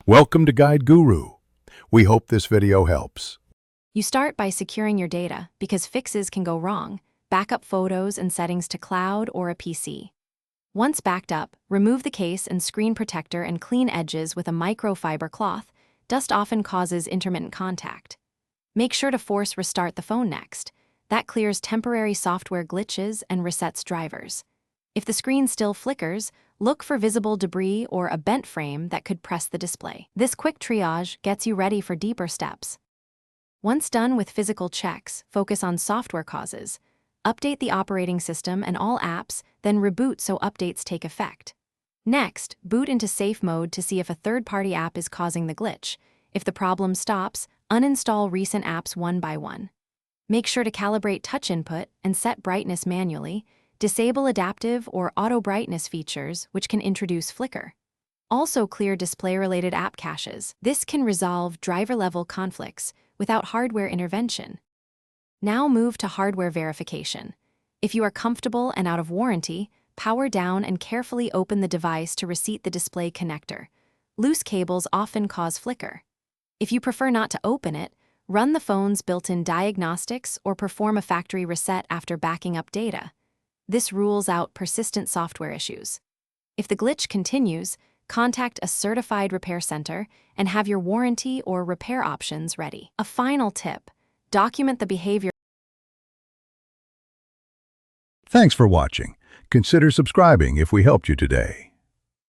Welcome to Guide Guru. We hope this video helps. You start by securing your data because fixes can go wrong. Backup photos and settings to cloud or a PC. Once backed up, remove the case and screen protector and clean edges with a microfiber cloth. Dust often causes intermittent contact. Make sure to force restart the phone next. That clears temporary software glitches and resets drivers. If the screen still flickers, look for visible debris or a bent frame that could press the display. This quick triage gets you ready for deeper steps. Once done with physical checks, focus on software causes. Update the operating system and all apps, then reboot so updates take effect. Next, boot into safe mode to see if a third-party app is causing the glitch. If the problem stops, uninstall recent apps one by one. Make sure to calibrate touch input and set brightness manually. Disable adaptive or auto brightness features, which can introduce flicker. Also clear display-related app caches. This can resolve driver-level conflicts without hardware intervention. Now move to hardware verification. If you are comfortable and out of warranty, power down and carefully open the device to reseat the display connector. Loose cables often cause flicker. If you prefer not to open it, run the phone's built-in diagnostics or perform a factory reset after backing up data. This rules out persistent software issues. If the glitch continues, contact a certified repair center and have your warranty or repair options ready. A final tip: document the behavior. Thanks for watching. Consider subscribing if we helped you today.